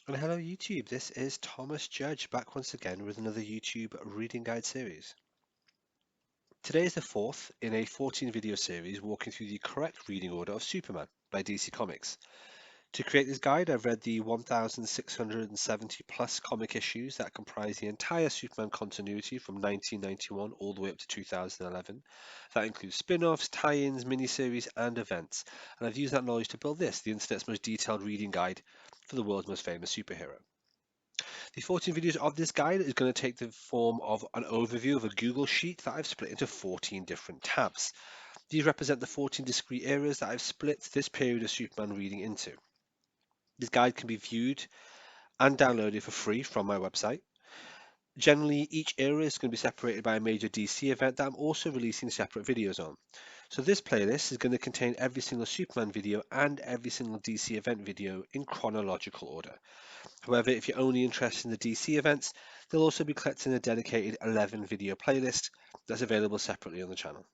And hello YouTube, this is Thomas Judge back once again with another YouTube reading guide series. Today is the fourth in a 14 video series walking through the correct reading order of Superman by DC Comics. To create this guide, I've read the 1,670 plus comic issues that comprise the entire Superman continuity from 1991 all the way up to 2011. That includes spin-offs, tie-ins, miniseries, and events. And I've used that knowledge to build this, the internet's most detailed reading guide for the world's most famous superhero. The 14 videos of this guide is going to take the form of an overview of a Google Sheet that I've split into 14 different tabs. These represent the 14 discrete areas that I've split this period of Superman reading into. This guide can be viewed and downloaded for free from my website. Generally, each area is going to be separated by a major DC event that I'm also releasing separate videos on. So this playlist is going to contain every single Superman video and every single DC event video in chronological order. However, if you're only interested in the DC events, they'll also be collected in a dedicated 11 video playlist that's available separately on the channel.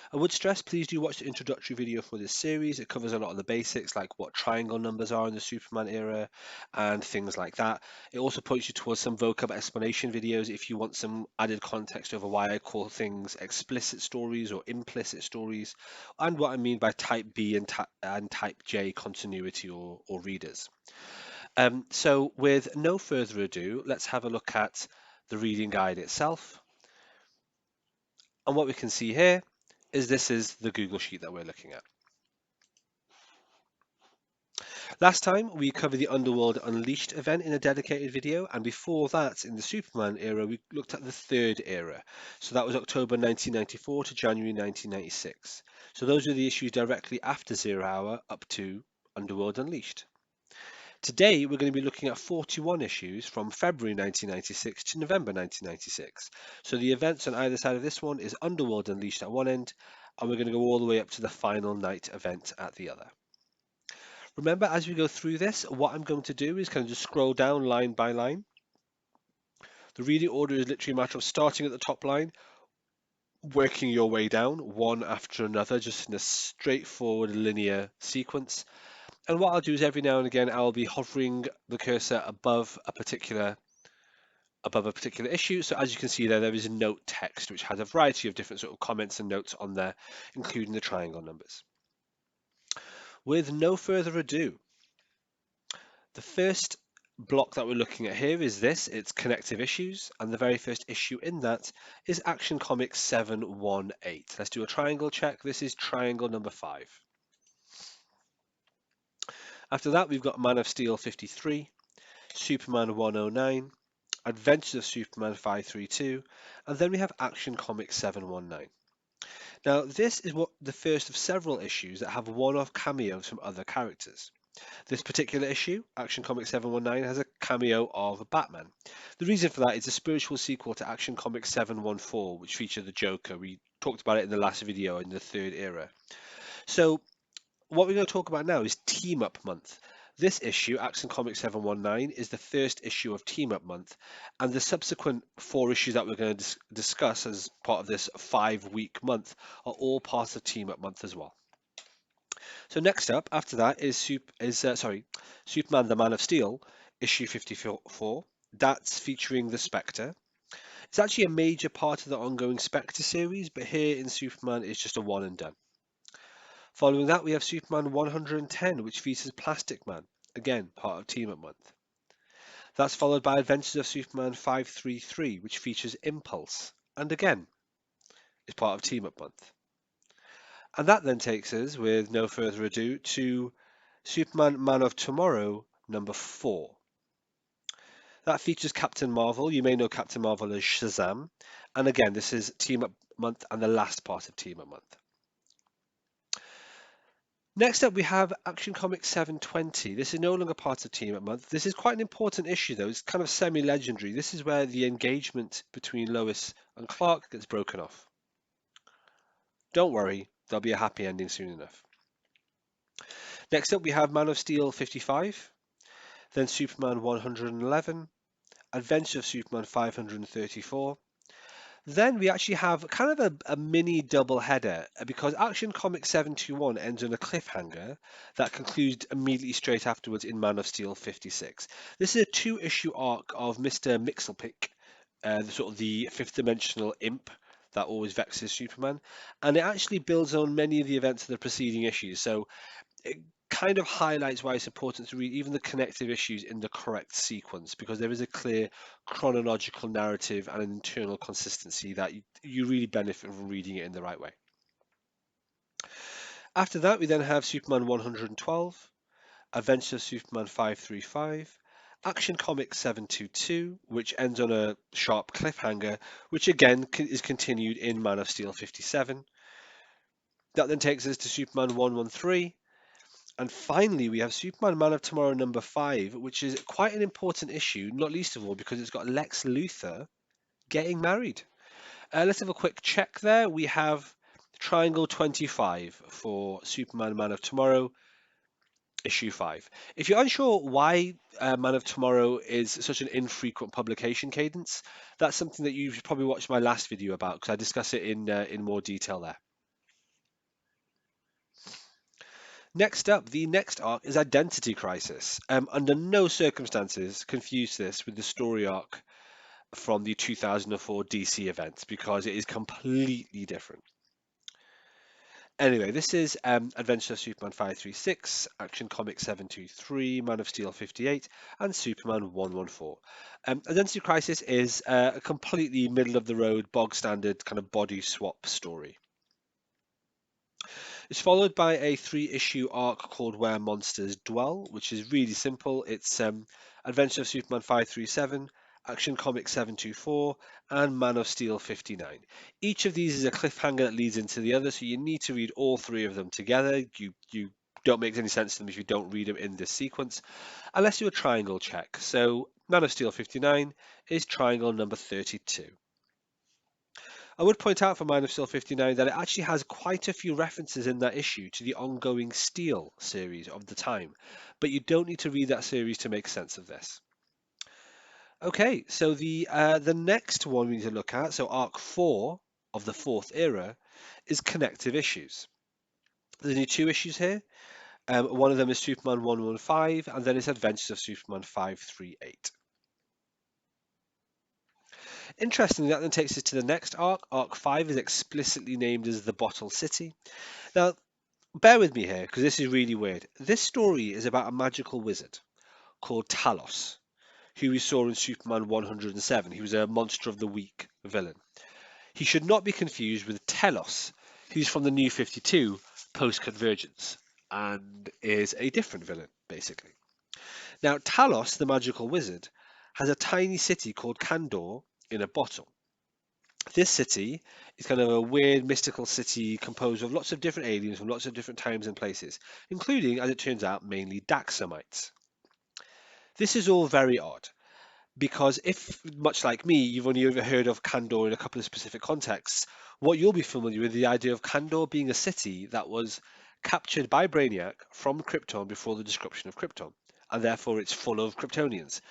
I would stress, please do watch the introductory video for this series. It covers a lot of the basics, like what triangle numbers are in the Superman era and things like that. It also points you towards some vocab explanation videos if you want some added context over why I call things explicit stories or implicit stories, and what I mean by type B and type J continuity or readers. So with no further ado, let's have a look at the reading guide itself. And what we can see here is this is the Google Sheet that we're looking at. Last time we covered the Underworld Unleashed event in a dedicated video, and before that, in the Superman era, we looked at the third era. So that was October 1994 to January 1996. So those are the issues directly after Zero Hour up to Underworld Unleashed. Today, we're going to be looking at 41 issues from February 1996 to November 1996. So the events on either side of this one is Underworld Unleashed at one end, and we're going to go all the way up to the Final Night event at the other. Remember, as we go through this, what I'm going to do is kind of just scroll down line by line. The reading order is literally a matter of starting at the top line, working your way down one after another, just in a straightforward linear sequence. And what I'll do is every now and again, I'll be hovering the cursor above a particular issue. So as you can see there is a note text which has a variety of different sort of comments and notes on there, including the triangle numbers. With no further ado, the first block that we're looking at here is this, it's connective issues, and the very first issue in that is Action Comics 718. Let's do a triangle check. This is triangle number 5. After that, we've got Man of Steel 53, Superman 109, Adventures of Superman 532, and then we have Action Comics 719. Now, this is the first of several issues that have one-off cameos from other characters. This particular issue, Action Comics 719, has a cameo of Batman. The reason for that is a spiritual sequel to Action Comics 714, which featured the Joker. We talked about it in the last video in the third era. So what we're going to talk about now is Team Up Month. This issue, Action Comics 719, is the first issue of Team Up Month, and the subsequent 4 issues that we're going to discuss as part of this 5-week month are all part of Team Up Month as well. So next up, after that, is Superman: The Man of Steel, issue 54. That's featuring the Spectre. It's actually a major part of the ongoing Spectre series, but here in Superman, it's just a one and done. Following that, we have Superman 110, which features Plastic Man, again, part of Team Up Month. That's followed by Adventures of Superman 533, which features Impulse, and again, is part of Team Up Month. And that then takes us, with no further ado, to Superman Man of Tomorrow, number 4. That features Captain Marvel. You may know Captain Marvel as Shazam. And again, this is Team Up Month and the last part of Team Up Month. Next up, we have Action Comics 720. This is no longer part of Team Up Month. This is quite an important issue, though. It's kind of semi-legendary. This is where the engagement between Lois and Clark gets broken off. Don't worry, there'll be a happy ending soon enough. Next up, we have Man of Steel 55, then Superman 111, Adventures of Superman 534, Then we actually have kind of a mini double header because Action Comics 721 ends on a cliffhanger that concludes immediately straight afterwards in Man of Steel 56. This is a two-issue arc of Mr. Mixelpick, sort of the fifth dimensional imp that always vexes Superman, and it actually builds on many of the events of the preceding issues. So it kind of highlights why it's important to read even the connective issues in the correct sequence because there is a clear chronological narrative and an internal consistency that you really benefit from reading it in the right way. After that, we then have Superman 112, Adventures of Superman 535, Action Comics 722, which ends on a sharp cliffhanger, which again is continued in Man of Steel 57. That then takes us to Superman 113. And finally, we have Superman Man of Tomorrow number 5, which is quite an important issue, not least of all because it's got Lex Luthor getting married. Let's have a quick check there. We have Triangle 25 for Superman Man of Tomorrow, issue 5. If you're unsure why Man of Tomorrow is such an infrequent publication cadence, that's something that you should probably watch my last video about because I discuss it in more detail there. Next up, the next arc is Identity Crisis. Under no circumstances confuse this with the story arc from the 2004 DC events because it is completely different. Anyway, this is Adventure of Superman 536, Action Comics 723, Man of Steel 58, and Superman 114. Identity Crisis is a completely middle of the road, bog standard kind of body swap story. It's followed by a 3-issue arc called Where Monsters Dwell, which is really simple. It's Adventure of Superman 537, Action Comics 724, and Man of Steel 59. Each of these is a cliffhanger that leads into the other, so you need to read all three of them together. You don't make any sense to them if you don't read them in this sequence, unless you're a triangle check. So Man of Steel 59 is triangle number 32. I would point out for Man of Steel 59 that it actually has quite a few references in that issue to the ongoing Steel series of the time, but you don't need to read that series to make sense of this. Okay, so the next one we need to look at, so Arc 4 of the fourth era, is connective issues. There's only two issues here. One of them is Superman 115, and then it's Adventures of Superman 538. Interestingly, that then takes us to the next arc. Arc 5 is explicitly named as the Bottle City. Now, bear with me here, because this is really weird. This story is about a magical wizard called Talos, who we saw in Superman 107. He was a Monster of the Week villain. He should not be confused with Telos, who's from the New 52 post-Convergence, and is a different villain, basically. Now, Talos, the magical wizard, has a tiny city called Kandor in a bottle. This city is kind of a weird mystical city composed of lots of different aliens from lots of different times and places, including, as it turns out, mainly Daxamites. This is all very odd because if, much like me, you've only ever heard of Kandor in a couple of specific contexts, what you'll be familiar with the idea of Kandor being a city that was captured by Brainiac from Krypton before the destruction of Krypton, and therefore it's full of Kryptonians.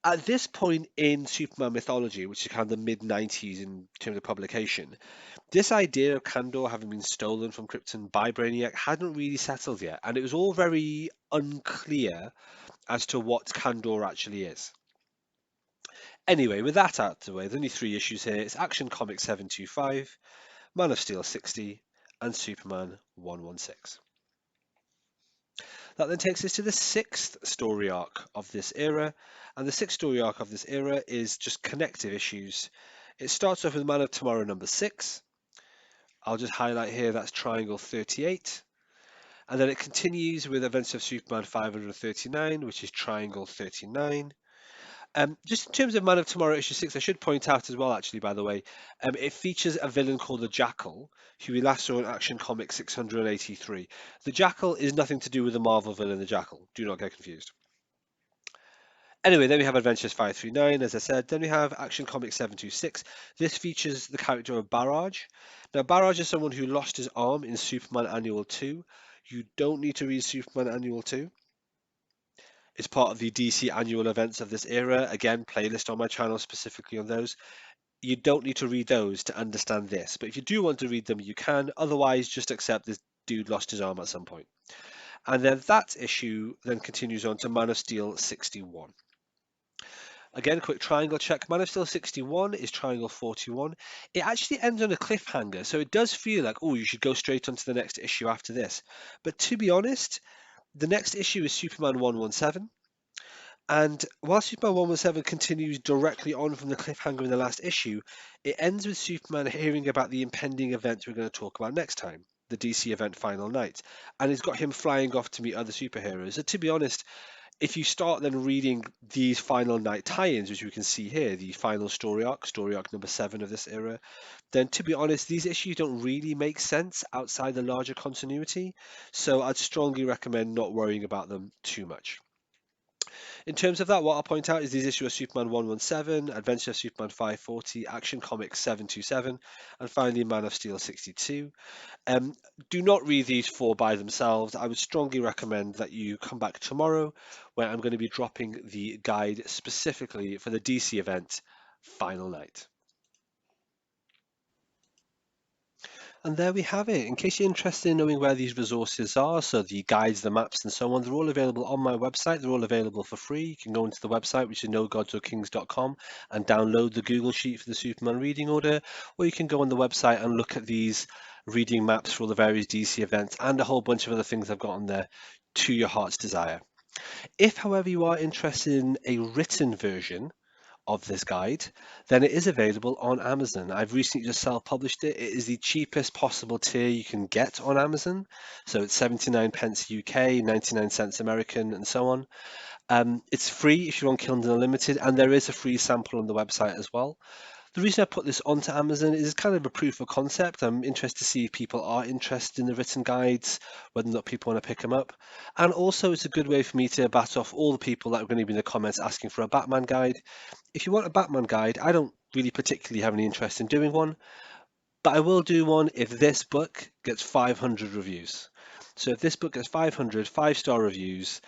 At this point in Superman mythology, which is kind of the mid 90s in terms of publication, this idea of Kandor having been stolen from Krypton by Brainiac hadn't really settled yet, and it was all very unclear as to what Kandor actually is. Anyway, with that out of the way, there's only 3 issues here. It's Action Comics 725, Man of Steel 60, and Superman 116. That then takes us to the 6th story arc of this era, and the 6th story arc of this era is just connective issues. It starts off with Man of Tomorrow number 6. I'll just highlight here that's Triangle 38. And then it continues with Events of Superman 539, which is Triangle 39. Just in terms of Man of Tomorrow issue 6, I should point out as well, actually, by the way, it features a villain called the Jackal, who we last saw in Action Comics 683. The Jackal is nothing to do with the Marvel villain, the Jackal. Do not get confused. Anyway, then we have Adventures 539, as I said. Then we have Action Comics 726. This features the character of Barrage. Now, Barrage is someone who lost his arm in Superman Annual 2. You don't need to read Superman Annual 2. It's part of the DC annual events of this era. Again, playlist on my channel specifically on those. you don't need to read those to understand this. But if you do want to read them, you can. Otherwise, just accept this dude lost his arm at some point. And then that issue then continues on to Man of Steel 61. Again, quick triangle check. Man of Steel 61 is triangle 41. It actually ends on a cliffhanger, so it does feel like, oh, you should go straight on to the next issue after this. But to be honest, the next issue is Superman 117. And while Superman 117 continues directly on from the cliffhanger in the last issue, it ends with Superman hearing about the impending event we're going to talk about next time, the DC event Final Night. And it's got him flying off to meet other superheroes. So to be honest, if you start then reading these Final Night tie-ins, which we can see here, the final story arc number 7 of this era, then to be honest, these issues don't really make sense outside the larger continuity. So I'd strongly recommend not worrying about them too much. In terms of that, what I'll point out is these issues of Superman 117, Adventure of Superman 540, Action Comics 727, and finally Man of Steel 62. Do not read these four by themselves. I would strongly recommend that you come back tomorrow, where I'm going to be dropping the guide specifically for the DC event Final Night. And there we have it. In case you're interested in knowing where these resources are, so the guides, the maps, and so on, they're all available on my website. They're all available for free. You can go into the website, which is nogodsorkings.com, and download the Google Sheet for the Superman reading order, or you can go on the website and look at these reading maps for all the various DC events and a whole bunch of other things I've got on there to your heart's desire. If, however, you are interested in a written version of this guide, then it is available on Amazon. I've recently just self-published it. It is the cheapest possible tier you can get on Amazon. So it's 79 pence UK, 99 cents American, and so on. It's free if you're on Kindle Unlimited, and there is a free sample on the website as well. The reason I put this onto Amazon is kind of a proof of concept. I'm interested to see if people are interested in the written guides, whether or not people want to pick them up. And also, it's a good way for me to bat off all the people that are going to be in the comments asking for a Batman guide. If you want a Batman guide, I don't really particularly have any interest in doing one, but I will do one if this book gets 500 reviews. So if this book gets 500 5-star reviews,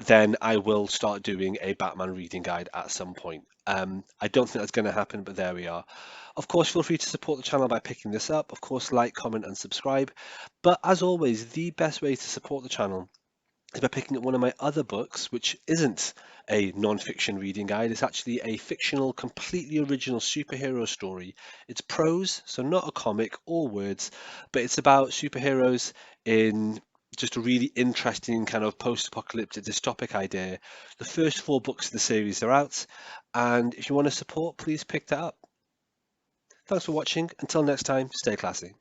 then I will start doing a Batman reading guide at some point. I don't think that's going to happen, but there we are. Of course, feel free to support the channel by picking this up. Of course, like, comment, and subscribe. But as always, the best way to support the channel is by picking up one of my other books, which isn't a non-fiction reading guide. It's actually a fictional, completely original superhero story. It's prose, so not a comic or words, but it's about superheroes in just a really interesting kind of post-apocalyptic dystopic idea. The first 4 books of the series are out, and if you want to support, please pick that up. Thanks for watching. Until next time, stay classy.